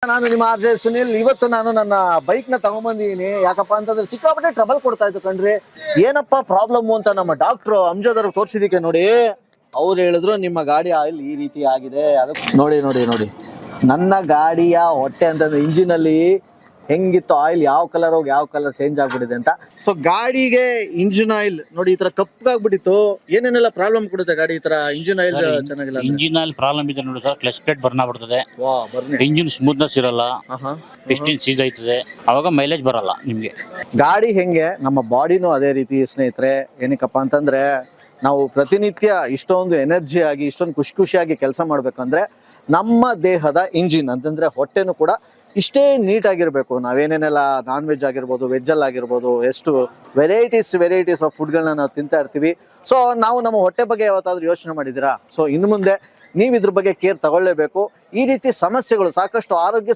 ನಾನು ನಿಮ್ಮ ಆರ್ಜೆ ಸುನಿಲ್. ಇವತ್ತು ನಾನು ನನ್ನ ಬೈಕ್ ನ ತಗೊಂಡ್ಬಂದಿದ್ದೀನಿ. ಯಾಕಪ್ಪ ಅಂತಂದ್ರೆ ಸಿಕ್ಕಾಪಟ್ಟೆ ಟ್ರಬಲ್ ಕೊಡ್ತಾ ಇತ್ತು ಕಣ್ರಿ. ಏನಪ್ಪಾ ಪ್ರಾಬ್ಲಮ್ ಅಂತ ನಮ್ಮ ಡಾಕ್ಟ್ರು ಅಮ್ಜದ್ ಅವ್ರಿಗೆ ತೋರಿಸಿದಕ್ಕೆ ನೋಡಿ, ಅವ್ರು ಹೇಳಿದ್ರು ನಿಮ್ಮ ಗಾಡಿ ಆಯಿಲ್ ಈ ರೀತಿ ಆಗಿದೆ. ಅದಕ್ಕೆ ನೋಡಿ ನೋಡಿ ನೋಡಿ ನನ್ನ ಗಾಡಿಯ ಹೊಟ್ಟೆ ಅಂತಂದ್ರೆ ಇಂಜಿನ್ ಅಲ್ಲಿ ಹೆಂಗಿತ್ತು ಆಯಿಲ್, ಯಾವ ಕಲರ್ ಹೋಗಿ ಯಾವ ಕಲರ್ ಚೇಂಜ್ ಆಗ್ಬಿಟ್ಟಿದೆ ಅಂತ. ಸೊ ಗಾಡಿಗೆ ಇಂಜಿನ್ ಆಯಿಲ್ ನೋಡಿ ಈ ತರ ಕಪ್ಪಗಾಗ್ಬಿಟ್ಟಿತ್ತು. ಏನೇನೆಲ್ಲ ಪ್ರಾಬ್ಲಮ್ ಕೊಡುತ್ತೆ ಗಾಡಿ ಈ ತರ ಇಂಜಿನ್ ಆಯಿಲ್ ಚೆನ್ನಾಗಿಲ್ಲ? ಇಂಜಿನ್ ಅಲ್ಲಿ ಪ್ರಾಬ್ಲಮ್ ಇದೆ ನೋಡಿ ಸರ್. ಕ್ಲಚ್ ಪ್ಲೇಟ್ ಬರ್ನ್ ಆಗ್ಬಿಡ್ತದೆ, ವಾ ಬರ್ನಿ. ಇಂಜಿನ್ ಸ್ಮೂತ್ನೆಸ್ ಇರಲ್ಲ, ಪಿಸ್ಟಿನ್ ಸೀಜ್ ಆಯ್ತದೆ, ಅವಾಗ ಮೈಲೇಜ್ ಬರಲ್ಲ ನಿಮ್ಗೆ. ಗಾಡಿ ಹೆಂಗೆ ನಮ್ಮ ಬಾಡಿನೂ ಅದೇ ರೀತಿ ಸ್ನೇಹಿತರೆ. ಏನಕ್ಕಪ್ಪ ಅಂತಂದ್ರೆ ನಾವು ಪ್ರತಿನಿತ್ಯ ಇಷ್ಟೊಂದು ಎನರ್ಜಿ ಆಗಿ ಇಷ್ಟೊಂದು ಖುಷಿಯಾಗಿ ಕೆಲಸ ಮಾಡ್ಬೇಕಂದ್ರೆ ನಮ್ಮ ದೇಹದ ಇಂಜಿನ್ ಅಂತಂದ್ರೆ ಹೊಟ್ಟೆನೂ ಕೂಡ ಇಷ್ಟೇ ನೀಟಾಗಿರ್ಬೇಕು. ನಾವೇನೇನೆಲ್ಲ ನಾನ್ ವೆಜ್ ಆಗಿರ್ಬೋದು, ವೆಜ್ಜಲ್ಲಿ ಆಗಿರ್ಬೋದು, ಎಷ್ಟು ವೆರೈಟೀಸ್ ಆಫ್ ಫುಡ್ಗಳನ್ನ ನಾವು ತಿಂತಾ ಇರ್ತೀವಿ. ಸೊ ನಾವು ನಮ್ಮ ಹೊಟ್ಟೆ ಬಗ್ಗೆ ಯಾವತ್ತಾದ್ರೂ ಯೋಚನೆ ಮಾಡಿದ್ದೀರಾ? ಸೊ ಇನ್ನು ಮುಂದೆ ನೀವು ಇದ್ರ ಬಗ್ಗೆ ಕೇರ್ ತಗೊಳ್ಳೇಬೇಕು. ಈ ರೀತಿ ಸಮಸ್ಯೆಗಳು, ಸಾಕಷ್ಟು ಆರೋಗ್ಯ